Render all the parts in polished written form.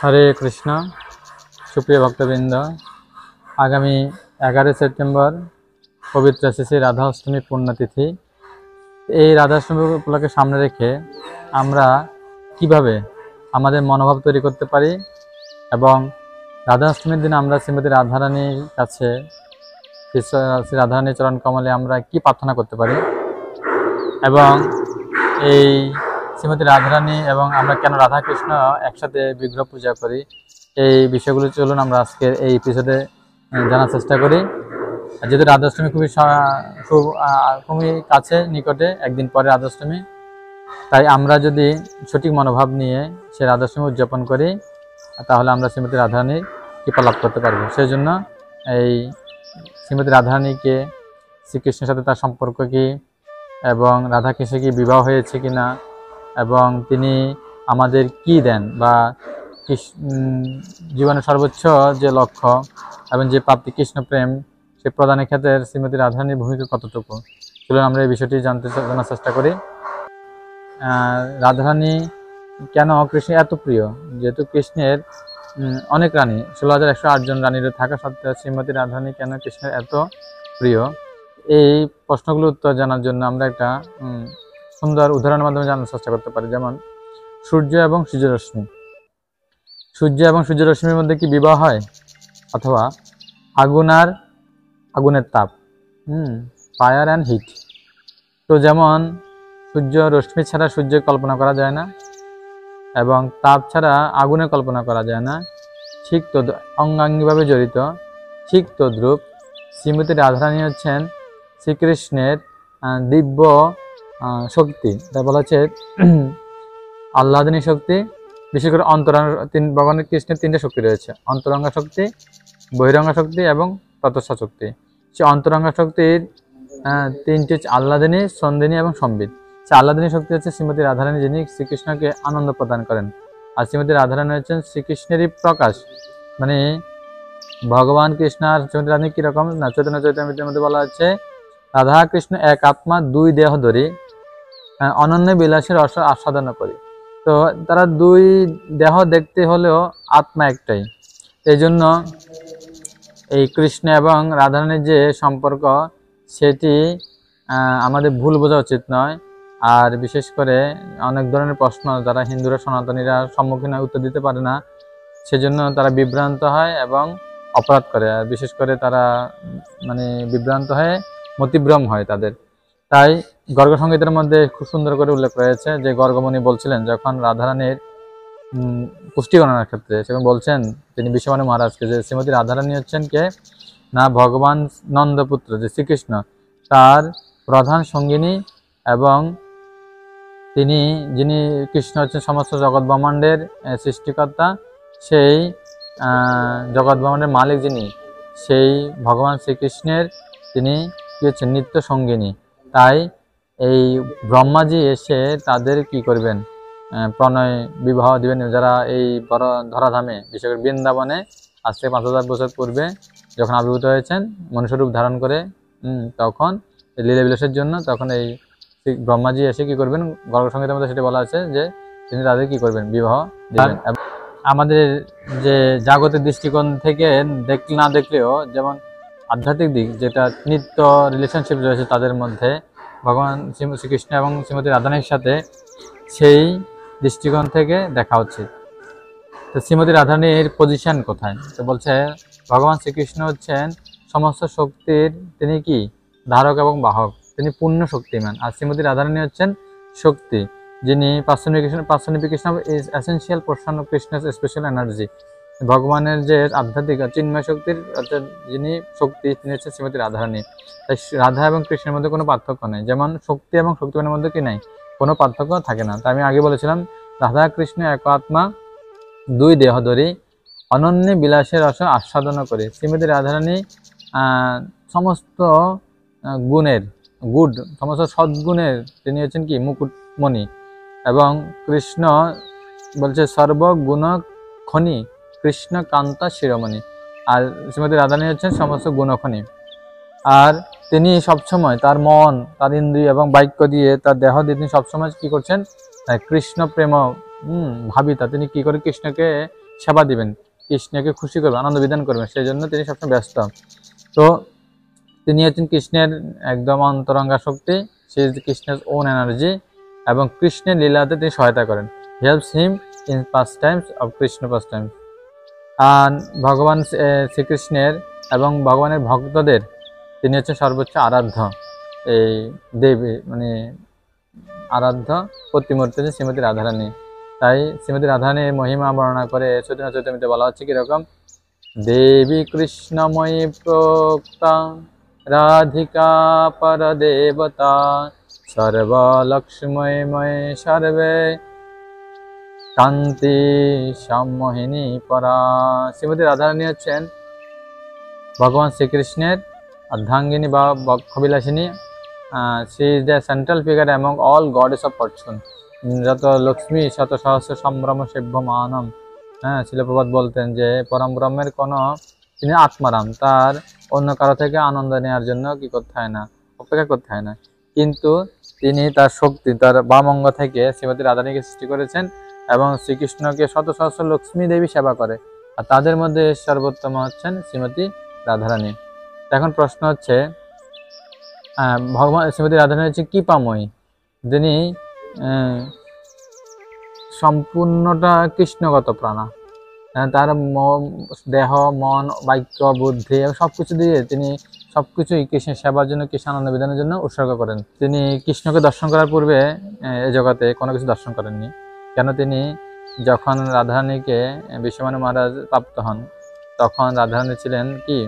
হরে কৃষ্ণ। সুপ্রিয় ভক্তবৃন্দ, আগামী 11 সেপ্টেম্বর পবিত্র শ্রী রাধা অষ্টমী পুণ্যতিথি। এই রাধা অষ্টমী উপলক্ষে সামনে রেখে আমরা কিভাবে আমাদের মনোভাব তৈরি করতে পারি এবং রাধা অষ্টমীর দিন আমরা শ্রীমতী রাধারানীর কাছে শ্রী রাধারানীর চরণ কমলে আমরা কি প্রার্থনা করতে পারি এবং এই শ্রীমতী রাধারানী এবং আমরা কেন রাধা কৃষ্ণ একসাথে বিগ্রহ পূজা করি, এই বিষয়গুলো চলুন আমরা আজকের এই এপিসোডে জানার চেষ্টা করি। যেহেতু রাধাষ্টমী খুবই কাছে নিকটে, একদিন পরে রাধাষ্টমী, তাই আমরা যদি সঠিক মনোভাব নিয়ে সে রাধাষ্টমী উদযাপন করি তাহলে আমরা শ্রীমতী রাধারানীর কৃপা লাভ করতে পারবো। সেই জন্য এই শ্রীমতী রাধারানীকে, শ্রীকৃষ্ণের সাথে তার সম্পর্ক কী এবং রাধাকৃষ্ণ কি বিবাহ হয়েছে কিনা এবং তিনি আমাদের কি দেন বা জীবনের সর্বোচ্চ যে লক্ষ্য এবং যে প্রাপ্তি কৃষ্ণ প্রেম, সে প্রদানের ক্ষেত্রে শ্রীমতী রাধারানীর ভূমিকা কতটুকু, চলুন আমরা এই বিষয়টি জানার চেষ্টা করি। রাধারানী কেন কৃষ্ণের এত প্রিয়? যেহেতু কৃষ্ণের অনেক রানী, 16,108 জন রানীর থাকা সত্ত্বেও শ্রীমতী রাধারানী কেন কৃষ্ণের এত প্রিয়, এই প্রশ্নগুলোর উত্তর জানার জন্য আমরা একটা সুন্দর উদাহরণের মাধ্যমে জানার চেষ্টা করতে পারি। যেমন সূর্য এবং সূর্যরশ্মি। সূর্য এবং সূর্যরশ্মির মধ্যে কি বিবাহ হয়? অথবা আগুনের তাপ, ফায়ার অ্যান্ড হিট। তো যেমন সূর্য রশ্মি ছাড়া সূর্য কল্পনা করা যায় না এবং তাপ ছাড়া আগুনের কল্পনা করা যায় না, ঠিক তো অঙ্গাঙ্গিভাবে জড়িত। ঠিক তদ্রূপ শ্রীমতী রাধারানী হচ্ছেন শ্রীকৃষ্ণের দিব্য শক্তি। তাই বলা হচ্ছে আহ্লাদিনী শক্তি। বিশেষ করে ভগবান কৃষ্ণের 3টে শক্তি রয়েছে: অন্তরঙ্গা শক্তি, বহিরঙ্গা শক্তি এবং ততস্থা শক্তি। সে অন্তরঙ্গা শক্তির 3টি হচ্ছে আহ্লাদিনী, সন্দিনী এবং সম্বিত। সে আহ্লাদিনী শক্তি হচ্ছে শ্রীমতী রাধারানী, যিনি শ্রীকৃষ্ণকে আনন্দ প্রদান করেন। আর শ্রীমতী রাধারানী হচ্ছেন শ্রীকৃষ্ণেরই প্রকাশ। মানে ভগবান কৃষ্ণ আর শ্রীমতী রাধারানী কীরকম না, চৈতন্য চরিতামৃতের মধ্যে বলা হচ্ছে রাধা কৃষ্ণ এক আত্মা, 2 দেহ ধরি, অনন্য বিলাসের রস আস্বাদন করি। তো তারা 2 দেহ দেখতে হলেও আত্মা একটাই। এই জন্য এই কৃষ্ণ এবং রাধারানীর যে সম্পর্ক, সেটি আমাদের ভুল বোঝা উচিত নয়। আর বিশেষ করে অনেক ধরনের প্রশ্ন যারা হিন্দুরা, সনাতনীরা সম্মুখীন হয়, উত্তর দিতে পারে না, সেজন্য তারা বিভ্রান্ত হয় এবং অপরাধ করে। আর বিশেষ করে তারা বিভ্রান্ত হয়ে মতিভ্রম হয় তাদের। তাই গর্গ সংগীতের মধ্যে খুব সুন্দর করে উল্লেখ রয়েছে যে গর্গমণি বলছিলেন যখন রাধারানীর পুষ্টি গণনার ক্ষেত্রে, সেখানে বলছেন তিনি বিশ্বমানু মহারাজকে যে শ্রীমতী রাধারানী হচ্ছেন কে না, ভগবান নন্দপুত্র যে শ্রীকৃষ্ণ, তার প্রধান সঙ্গিনী এবং যিনি কৃষ্ণ হচ্ছেন সমস্ত জগৎ ব্রহ্মাণ্ডের সৃষ্টিকর্তা। সেই জগৎ ব্রহ্মাণ্ডের মালিক যিনি, সেই ভগবান শ্রীকৃষ্ণের তিনি কি হচ্ছেন নিত্য সঙ্গিনী। তাই এই ব্রহ্মাজি এসে তাদের কি করবেন, প্রণয় বিবাহ দিবেন। যারা এই বড় ধরাধামে, বিশেষ করে বৃন্দাবনে আজ থেকে 5,000 বছর পূর্বে যখন আবির্ভূত হয়েছেন মনুষ্যরূপ ধারণ করে, তখন লীলা বিলাসের জন্য, তখন এই ব্রহ্মাজি এসে কি করবেন, গর্গ সংগীতের মধ্যে সেটা বলা আছে যে তিনি তাদের কি করবেন, বিবাহ দিবেন। আমাদের যে জাগতিক দৃষ্টিকোণ থেকে না দেখলেও, যেমন আধ্যাত্মিক দিক, যেটা নিত্য রিলেশনশিপ রয়েছে তাদের মধ্যে ভগবান শ্রীকৃষ্ণ এবং শ্রীমতী রাধারানীর সাথে, সেই দৃষ্টিকোণ থেকে দেখা উচিত। তো শ্রীমতী রাধারানীর পজিশন কোথায়? তো বলছে ভগবান শ্রীকৃষ্ণ হচ্ছেন সমস্ত শক্তির তিনি কি ধারক এবং বাহক, তিনি পূর্ণ শক্তিমান। আর শ্রীমতী রাধারানী হচ্ছেন শক্তি, যিনি personification is essential portion of Krishna's special energy. ভগবানের যে আধ্যাত্মিক চিন্ময় শক্তির যিনি শক্তি, তিনি হচ্ছেন শ্রীমতী রাধারানী। তাই রাধা এবং কৃষ্ণের মধ্যে কোনো পার্থক্য নেই। যেমন শক্তি এবং শক্তিমানের মধ্যে কি নাই, কোনো পার্থক্য থাকে না। তাই আমি আগে বলেছিলাম রাধা কৃষ্ণ এক আত্মা, 2 দেহ ধরি, অনন্য বিলাসের রস আস্বাদন করে। শ্রীমতী রাধারানী সমস্ত সমস্ত সদ্গুণের তিনি হচ্ছেন কি মুকুটমণি। এবং কৃষ্ণ বলছে সর্বগুণ খনি কৃষ্ণ কান্তা শিরোমণি। আর শ্রীমতী রাধারানী হচ্ছেন সমস্ত গুণখনি। আর তিনি সবসময় তার মন, তার ইন্দ্রিয় এবং বাক্য দিয়ে, তার দেহ দিয়ে তিনি সবসময় কি করছেন, কৃষ্ণ প্রেম ভাবিতা। তিনি কি করে কৃষ্ণকে সেবা দিবেন, কৃষ্ণকে খুশি করবেন, আনন্দ বিধান করবেন, সেই জন্য তিনি সবসময় ব্যস্ত। তো তিনি হচ্ছেন কৃষ্ণের একদম অন্তরঙ্গা শক্তি, সে ইজ কৃষ্ণের ওন এনার্জি, এবং কৃষ্ণের লীলাতে তিনি সহায়তা করেন, helps him in past times of Krishna past times. আর ভগবান শ্রীকৃষ্ণের এবং ভগবানের ভক্তদের তিনি হচ্ছেন সর্বোচ্চ আরাধ্য এই দেবী, মানে আরাধ্য প্রতিমূর্তি হচ্ছে শ্রীমতী রাধারানী। তাই শ্রীমতী রাধারানীর মহিমা বর্ণনা করে চৈতন্য চৈতামৃতে বলা হচ্ছে কিরকম, দেবী কৃষ্ণময়ী প্রোক্তা রাধিকা পরদেবতা সর্বলক্ষ্মীময় সর্বে কান্তি সম্মোহিনী পরা। শ্রীমতী রাধারানী হচ্ছেন ভগবান শ্রীকৃষ্ণের অর্ধাঙ্গিনী বা বক্ষবিলাসিনী। She is the central figure among all goddess of fortune. যত লক্ষ্মী শত সহস্র সম্ভ্রম সেভ্য মানম। শিলপ্রপাত বলতেন যে পরম ব্রহ্মের কোনো, তিনি আত্মারাম, তার অন্য কারো থেকে আনন্দ নেওয়ার জন্য কি করতে হয় না, অপেক্ষা করতে হয় না, কিন্তু তিনি তার শক্তি, তার বাম অঙ্গ থেকে শ্রীমতী রাধারানীকে সৃষ্টি করেছেন এবং শ্রীকৃষ্ণকে শত সহস্র লক্ষ্মী দেবী সেবা করে, আর তাদের মধ্যে সর্বোত্তম হচ্ছেন শ্রীমতী রাধারানী। এখন প্রশ্ন হচ্ছে, ভগবান শ্রীমতী রাধারানী হচ্ছে কৃপাময়ী, যিনি সম্পূর্ণটা কৃষ্ণগত প্রাণা, তার দেহ মন বাক্য বুদ্ধি সবকিছু দিয়ে তিনি সবকিছুই কৃষ্ণের সেবার জন্য, কৃষ্ণ আনন্দ বিধানের জন্য উৎসর্গ করেন। তিনি কৃষ্ণকে দর্শন করার পূর্বে এই জগতে কোনো কিছু দর্শন করেননি। কেন, তিনি যখন রাধারানীকে বিশ্বমানু মহারাজ প্রাপ্ত হন, তখন রাধারানী ছিলেন কি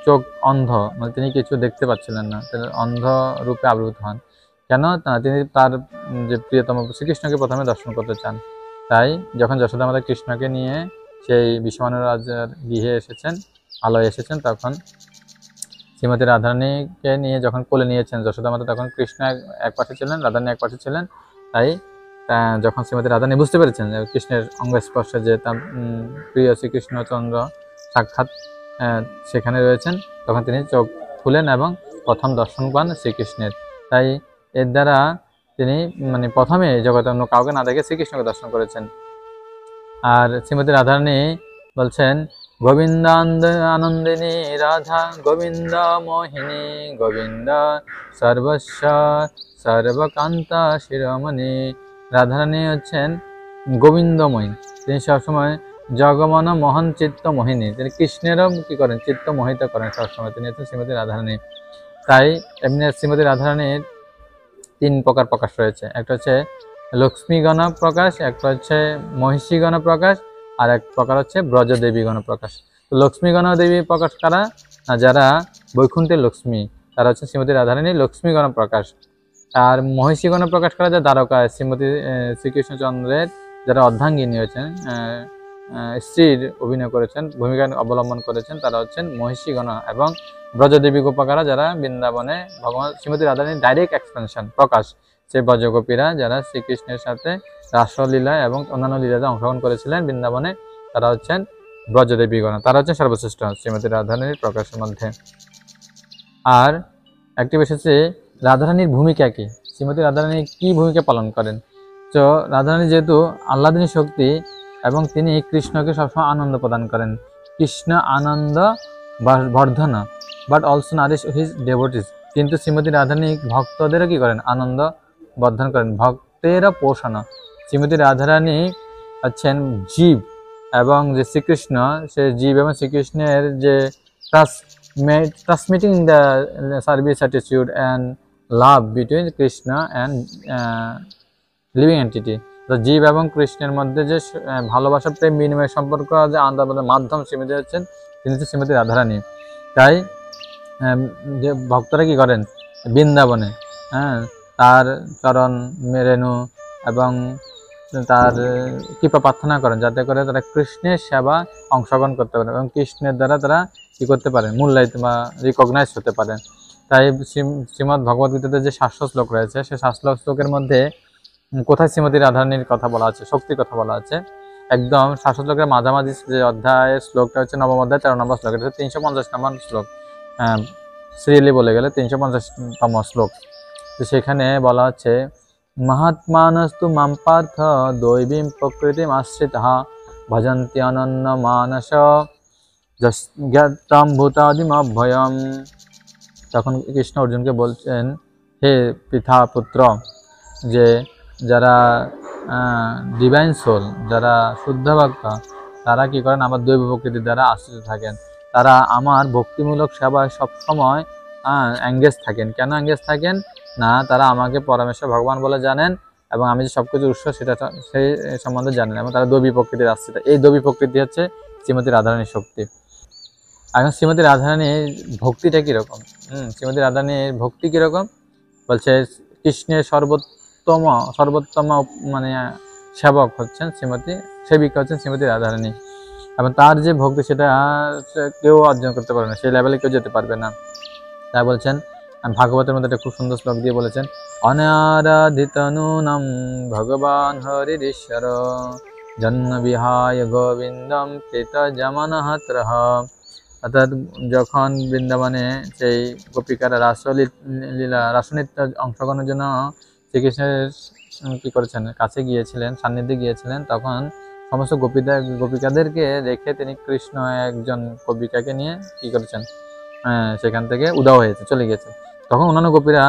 চোখ অন্ধ, মানে তিনি কিছু দেখতে পাচ্ছিলেন না, তিনি অন্ধ রূপে আবির্ভূত হন। কেন, তিনি তার যে প্রিয়তম শ্রীকৃষ্ণকে প্রথমে দর্শন করতে চান। তাই যখন যশোদা মাতা কৃষ্ণকে নিয়ে সেই বিশ্বমানু রাজার গৃহে এসেছেন, আলোয় এসেছেন, তখন শ্রীমতী রাধারানীকে নিয়ে যখন কোলে নিয়েছেন যশোদা মাতা, তখন কৃষ্ণ এক পাশে ছিলেন, রাধারানী এক পাশে ছিলেন। তাই যখন শ্রীমতী রাধারানী বুঝতে পেরেছেন যে কৃষ্ণের অঙ্গ স্পর্শে যে তার প্রিয় শ্রীকৃষ্ণচন্দ্র সাক্ষাৎ সেখানে রয়েছেন, তখন তিনি চোখ খুলেন এবং প্রথম দর্শন পান শ্রীকৃষ্ণের। তাই এর দ্বারা তিনি মানে প্রথমে জগতে অন্য কাউকে না দেখে শ্রীকৃষ্ণকে দর্শন করেছেন। আর শ্রীমতী রাধারানী বলছেন, গোবিন্দ আনন্দিনী রাধা গোবিন্দ মোহিনী গোবিন্দ সর্বস্ব সর্বকান্তা শিরোমণি। রাধারানী হচ্ছেন গোবিন্দময়ী, তিনি সবসময় জগমন মোহন চিত্ত মোহিনী, তিনি কৃষ্ণেরও কি করেন, চিত্ত মোহিত করেন সবসময়, তিনি হচ্ছেন শ্রীমতী রাধারানী। তাই এমনি শ্রীমতী রাধারানীর তিন প্রকার প্রকাশ রয়েছে, একটা হচ্ছে লক্ষ্মীগণ প্রকাশ, একটা হচ্ছে মহিষীগণ প্রকাশ, আর এক প্রকার হচ্ছে ব্রজদেবীগণ প্রকাশ। তো লক্ষ্মীগণ দেবী প্রকাশ কারা, যারা বৈকুণ্ঠের লক্ষ্মী, তারা হচ্ছে শ্রীমতী রাধারানী লক্ষ্মীগণ প্রকাশ। আর মহিষীগণ প্রকাশ করা যায় দ্বারকায় শ্রীমতী শ্রীকৃষ্ণচন্দ্রের যারা অর্ধাঙ্গিনী হয়েছেন, স্ত্রীর অভিনয় করেছেন, ভূমিকা অবলম্বন করেছেন, তারা হচ্ছেন মহিষীগণ। এবং ব্রজদেবী গোপাকারা যারা বৃন্দাবনে ভগবান শ্রীমতী রাধারানীর ডাইরেক্ট এক্সপেনশন প্রকাশ, সেই ব্রজগোপীরা যারা শ্রীকৃষ্ণের সাথে রাসলীলা এবং অন্যান্য লীলাতে অংশগ্রহণ করেছিলেন বৃন্দাবনে, তারা হচ্ছেন ব্রজদেবীগণ, তারা হচ্ছেন সর্বশ্রেষ্ঠ শ্রীমতী রাধারানীর প্রকাশের মধ্যে। আর একটি বিষয় হচ্ছে রাধারানীর ভূমিকা কি, শ্রীমতী রাধারানী কি ভূমিকা পালন করেন। তো রাধারানী যেহেতু আহ্লাদিনী শক্তি এবং তিনি কৃষ্ণকে সবসময় আনন্দ প্রদান করেন, কৃষ্ণ আনন্দ বর্ধন, বাট অলসো নারিশ হিজ ডেভোটিস, কিন্তু শ্রীমতী রাধারানী ভক্তদেরও কি করেন, আনন্দ বর্ধন করেন, ভক্তেরও পোষণ। শ্রীমতী রাধারানী হচ্ছেন জীব এবং যে শ্রীকৃষ্ণ, সে জীব এবং শ্রীকৃষ্ণের যে transmitting the service attitude and love between Krishna and living entity। তো জীব এবং কৃষ্ণের মধ্যে যে ভালোবাসা প্রেম বিনিময় সম্পর্ক যে আনন্দের মাধ্যম শ্রীমতী হচ্ছেন, তিনি হচ্ছে শ্রীমতী রাধারানী। তাই যে ভক্তরা কি করেন বৃন্দাবনে, তার চরণ রেণু এবং তার কৃপা প্রার্থনা করেন, যাতে করে তারা কৃষ্ণের সেবা অংশগ্রহণ করতে পারেন এবং কৃষ্ণের দ্বারা তারা কি করতে পারেন, মূল্যায়িত বা রিকগনাইজ হতে পারেন। তাই শ্রীমদ্ ভগবদ্গীতাতে যে 700 শ্লোক রয়েছে, সেই 700 শ্লোকের মধ্যে কোথায় শ্রীমতী রাধারানীর কথা বলা আছে, শক্তির কথা বলা আছে, একদম 700 শ্লোকের মাঝামাঝি যে অধ্যায়ের শ্লোকটা হচ্ছে নবম অধ্যায় 13 নম্বর শ্লোক, এটা 350 নম্বর শ্লোক, সিরিয়ালি বলে গেলে 350তম শ্লোক। তো সেখানে বলা হচ্ছে, মহাত্মানস্তু মাম পার্থ দৈবীম প্রকৃতিম আশ্রিতঃ ভজন্তি অনন্য মানস জ্ঞাতম ভূতাদিমভয়ম। তখন কৃষ্ণ অর্জুনকে বলছেন, হে পিতা পুত্র, যে যারা ডিভাইন সোল, যারা শুদ্ধ ভক্ত, তারা কি করেন, আমার দৈব প্রকৃতির দ্বারা আশ্রিত থাকেন। তারা আমার ভক্তিমূলক সেবায় সবসময় এঙ্গেজ থাকেন। কেন এঙ্গেজ থাকেন না, তারা আমাকে পরমেশ্বর ভগবান বলে জানেন এবং আমি যে সবকিছু উৎস সেটা সেই সম্বন্ধে জানেন, এবং তারা দৈবী প্রকৃতির আশ্রিত। এই দৈবী প্রকৃতি হচ্ছে শ্রীমতী রাধারানীর শক্তি। এখন শ্রীমতী রাধারানীর ভক্তিটা কীরকম? শ্রীমতী রাধারানীর ভক্তি কীরকম বলছে, কৃষ্ণের সর্বোত্তম মানে সেবক হচ্ছেন সেবিকা হচ্ছেন শ্রীমতী রাধারানী, এবং তার যে ভক্তি সেটা কেউ অর্জন করতে পারবে না, সেই লেভেলে কেউ যেতে পারবে না। তাই বলছেন, ভাগবতের মধ্যে একটা খুব সুন্দর শ্লোক দিয়ে বলেছেন, অনারাধিতনূনম ভগবান হরিশ্বর জন্ম বিহায় গোবিন্দম কৃত জমনহত্রহ। অর্থাৎ যখন বৃন্দাবনে সেই গোপিকারা রাসনৃত্য অংশগ্রহণের জন্য শ্রীকৃষ্ণের কি করেছেন, কাছে গিয়েছিলেন, সান্নিধ্যে গিয়েছিলেন, তখন সমস্ত গোপিকাদেরকে রেখে তিনি কৃষ্ণ একজন গোপিকাকে নিয়ে কি করেছেন, সেখান থেকে উধাও হয়েছে, চলে গেছে। তখন অন্যান্য গোপীরা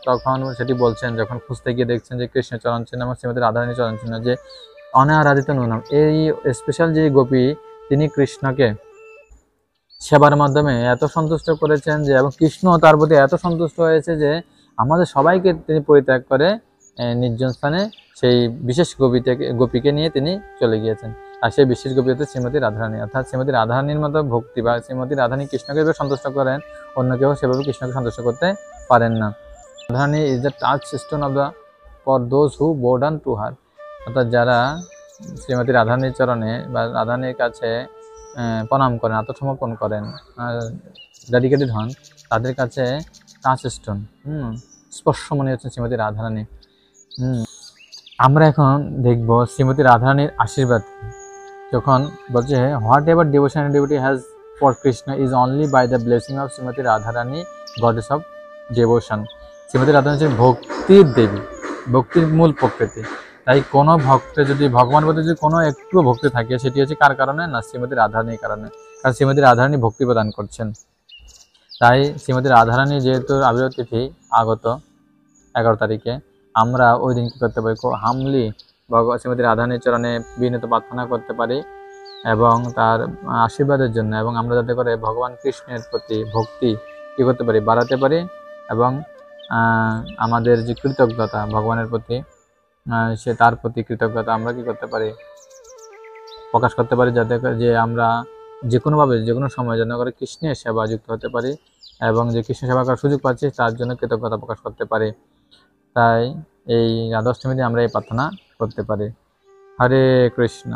তখন সেটি বলছেন, যখন খুঁজতে গিয়ে দেখছেন যে কৃষ্ণের চরণ চিহ্ন এবং শ্রীমতী রাধারানীর চরণ চিহ্ন, যে অনারাধিত নুনাম, এই স্পেশাল যে গোপী, তিনি কৃষ্ণকে সেবার মাধ্যমে এত সন্তুষ্ট করেছেন যে, এবং কৃষ্ণ তার প্রতি এত সন্তুষ্ট হয়েছে যে আমাদের সবাইকে তিনি পরিত্যাগ করে নির্জন স্থানে সেই বিশেষ গোপীকে নিয়ে তিনি চলে গিয়েছেন। আর সেই বিশেষ গোপী হচ্ছে শ্রীমতী রাধারানী। অর্থাৎ শ্রীমতী রাধারানীর মতো ভক্তি, বা শ্রীমতী রাধারানী কৃষ্ণকে যেভাবে সন্তুষ্ট করেন, অন্য কেউ সেভাবে কৃষ্ণকে সন্তুষ্ট করতে পারেন না। Radharani is the touch stone of the for those who বো ডাউন টু হার। অর্থাৎ যারা শ্রীমতী রাধারানীর চরণে বা রাধারানীর কাছে প্রণাম করেন, আত্মসমর্পণ করেন, ডেডিকেটেড হন, তাদের কাছে টাচ স্টোন, স্পর্শমণি হচ্ছে শ্রীমতী রাধারানী। আমরা এখন দেখব শ্রীমতী রাধারানীর আশীর্বাদ। যখন বলছে, whatever devotion and devotee has for Krishna is only by the blessing of Shrimati Radharani, goddess of devotion. Shrimati Radharani হচ্ছে ভক্তির দেবী, ভক্তির মূল প্রকৃতি। তাই কোনো ভক্তের যদি ভগবানের প্রতি যদি কোনো একটু ভক্তি থাকে, সেটি হচ্ছে কার কারণে না, শ্রীমতী রাধারানীর কারণে। কারণ শ্রীমতী রাধারানী ভক্তি প্রদান করছেন। তাই শ্রীমতী রাধারানী যেহেতু আবির্ভাব তিথি আগত 11 তারিখে, আমরা ওই দিন কী করতে পারি, খুব হামলি শ্রীমতী রাধারানীর চরণে বিনীত প্রার্থনা করতে পারি এবং তার আশীর্বাদের জন্য, এবং আমরা যাতে করে ভগবান কৃষ্ণের প্রতি ভক্তি কী করতে পারি, বাড়াতে পারি, এবং আমাদের যে কৃতজ্ঞতা ভগবানের প্রতি, সে তার প্রতি কৃতজ্ঞতা আমরা কি করতে পারি, প্রকাশ করতে পারি, যাতে যে আমরা যে কোনোভাবে যে কোনো সময় যেন করে কৃষ্ণের সেবা যুক্ত হতে পারি, এবং যে কৃষ্ণ সেবা করার সুযোগ পাচ্ছি তার জন্য কৃতজ্ঞতা প্রকাশ করতে পারি। তাই এই রাধাষ্টমীতে আমরা এই প্রার্থনা করতে পারি। হরে কৃষ্ণ।